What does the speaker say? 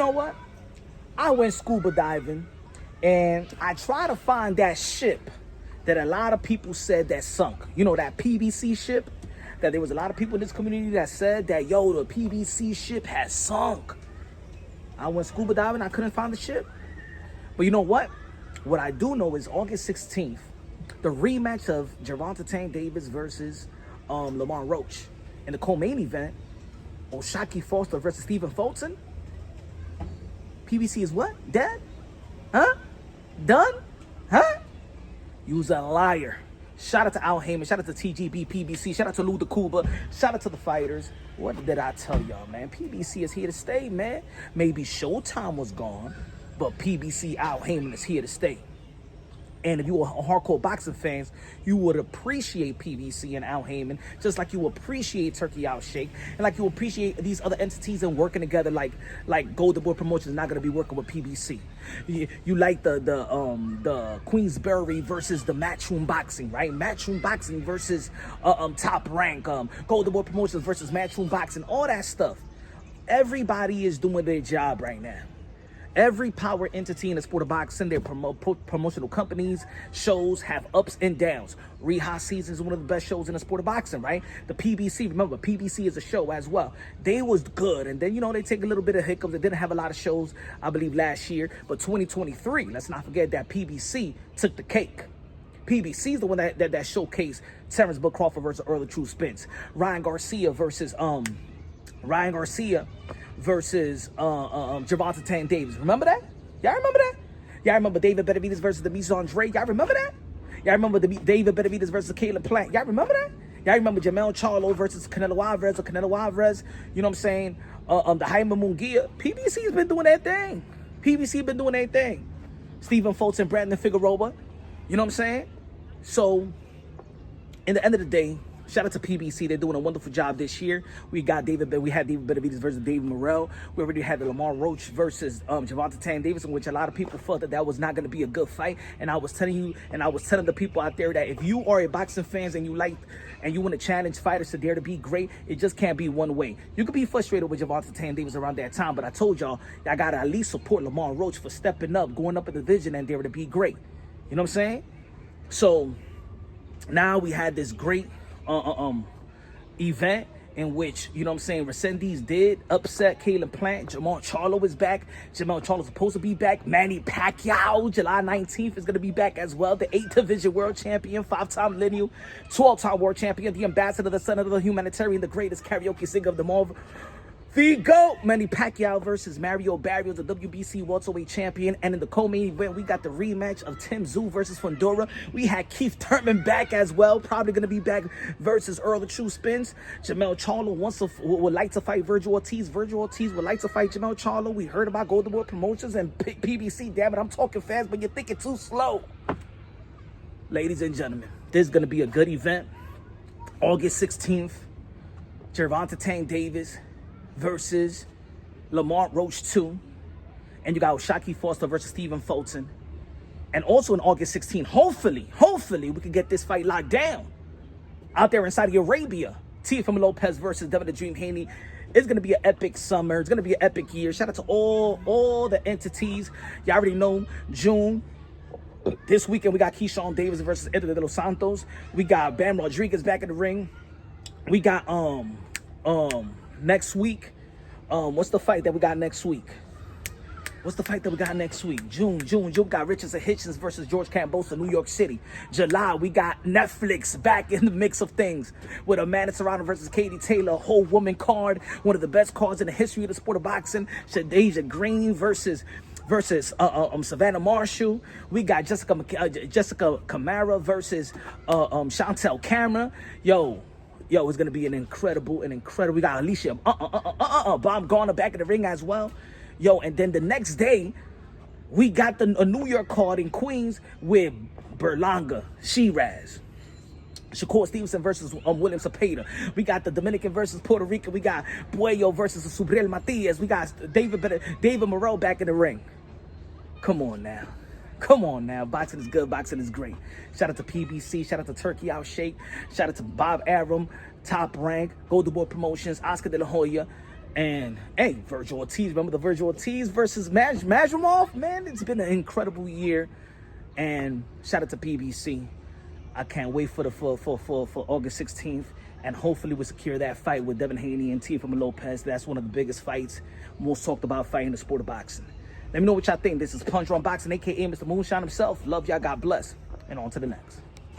know what? I went scuba diving and I tried to find that ship that a lot of people said that sunk. You know, that PBC ship? That there was a lot of people in this community that said that, yo, the PBC ship has sunk. I went scuba diving, I couldn't find the ship. But you know what? What I do know is August 16th, the rematch of Gervonta Tank Davis versus Lamont Roach. In the co-main event, O'Shaquie Foster versus Stephen Fulton. PBC is what? Dead? Huh? Done? Huh? You's a liar. Shout out to Al Heyman. Shout out to TGB, PBC. Shout out to Lou DeCuba. Shout out to the fighters. What did I tell y'all, man? PBC is here to stay, man. Maybe Showtime was gone, but PBC, Al Heyman is here to stay. And if you were hardcore boxing fans, you would appreciate PBC and Al Heyman, just like you appreciate Turkey Out Shake, and like you appreciate these other entities and working together, like Golden Boy Promotions is not gonna be working with PBC. You like the Queensberry versus the Matchroom Boxing, right? Matchroom Boxing versus Top Rank, Golden Boy Promotions versus Matchroom Boxing, all that stuff. Everybody is doing their job right now. Every power entity in the sport of boxing, their promotional companies, shows have ups and downs. Reha season is one of the best shows in the sport of boxing, right? The PBC, remember, PBC is a show as well. They was good, and then, you know, they take a little bit of hiccups. They didn't have a lot of shows, I believe, last year. But 2023, let's not forget that PBC took the cake. PBC is the one that showcased Terrence Bud Crawford versus Earl of True Spence. Ryan Garcia versus Gervonta Tank Davis. Remember that? Y'all remember that? Y'all remember David Benavidez versus Demetrius Andre? Y'all remember that? Y'all remember David Benavidez versus Caleb Plant? Y'all remember that? Y'all remember Jamel Charlo versus Canelo Alvarez? You know what I'm saying? The Jaime Munguia. PBC's been doing that thing. PBC been doing that thing. Stephen Fulton, Brandon Figueroa. You know what I'm saying? So, in the end of the day, shout out to PBC. They're doing a wonderful job this year. We had David Benavidez versus David Morrell. We already had the Lamont Roach versus Gervonta Tank Davis, in which a lot of people felt that was not going to be a good fight. And I was telling the people out there that if you are a boxing fan and you want to challenge fighters to dare to be great, it just can't be one way. You could be frustrated with Gervonta Tank Davis around that time, but I told y'all, I got to at least support Lamont Roach for stepping up, going up in the division and dare to be great. You know what I'm saying? So now we had this great event in which, you know what I'm saying, Resendiz did upset Caleb Plant. Jamel Charlo is back. Jamel Charlo's supposed to be back. Manny Pacquiao, July 19th, is going to be back as well. The 8th Division World Champion, 5-time lineal, 12-time World Champion, the ambassador, the son of the humanitarian, the greatest karaoke singer of them all. The GOAT, Manny Pacquiao versus Mario Barrios, the WBC welterweight champion. And in the co-main event, we got the rematch of Tim Tszyu versus Fundora. We had Keith Thurman back as well, probably going to be back versus Earl of True Spence. Jamel Charlo would like to fight Virgil Ortiz. Virgil Ortiz would like to fight Jamel Charlo. We heard about Golden Boy Promotions and PBC. Damn it, I'm talking fast, but you're thinking too slow. Ladies and gentlemen, this is going to be a good event. August 16th, Gervonta Tank Davis versus Lamont Roach 2. And you got O'Shaquie Foster versus Stephen Fulton. And also on August 16th, hopefully we can get this fight locked down out there in Saudi Arabia. Teofimo Lopez versus Devin the Dream Haney. It's going to be an epic summer. It's going to be an epic year. Shout out to all the entities. You already know, June. This weekend, we got Keyshawn Davis versus Edgar de los Santos. We got Bam Rodriguez back in the ring. We got, next week, what's the fight that we got next week? June, we got Richardson Hitchens versus George Cambosa, New York City. July, we got Netflix back in the mix of things with Amanda Serrano versus Katie Taylor, a whole woman card, one of the best cards in the history of the sport of boxing. Shadeja Green versus Savannah Marshall. We got Jessica Camara versus Chantel Cameron. Yo, it's gonna be an incredible. We got Alicia Bomb Garner back in the ring as well. Yo, and then the next day, we got a New York card in Queens with Berlanga, Shiraz, Shakur Stevenson versus William Cepeda. We got the Dominican versus Puerto Rico. We got Buello versus Subriel Matias. We got David Moreau back in the ring. Come on now. Boxing is good. Boxing is great. Shout out to PBC. Shout out to Turkey Out Shake. Shout out to Bob Arum, Top Rank, Golden Boy Promotions, Oscar De La Hoya. And hey, Virgil Ortiz, remember the Virgil Ortiz versus Majramov? Man, it's been an incredible year. And shout out to PBC. I can't wait for August 16th. And hopefully we'll secure that fight with Devin Haney and Teofimo Lopez. That's one of the biggest fights, most talked about fight in the sport of boxing. Let me know what y'all think. This is Punch on Boxing, aka Mr. Moonshine himself. Love y'all, God bless. And on to the next.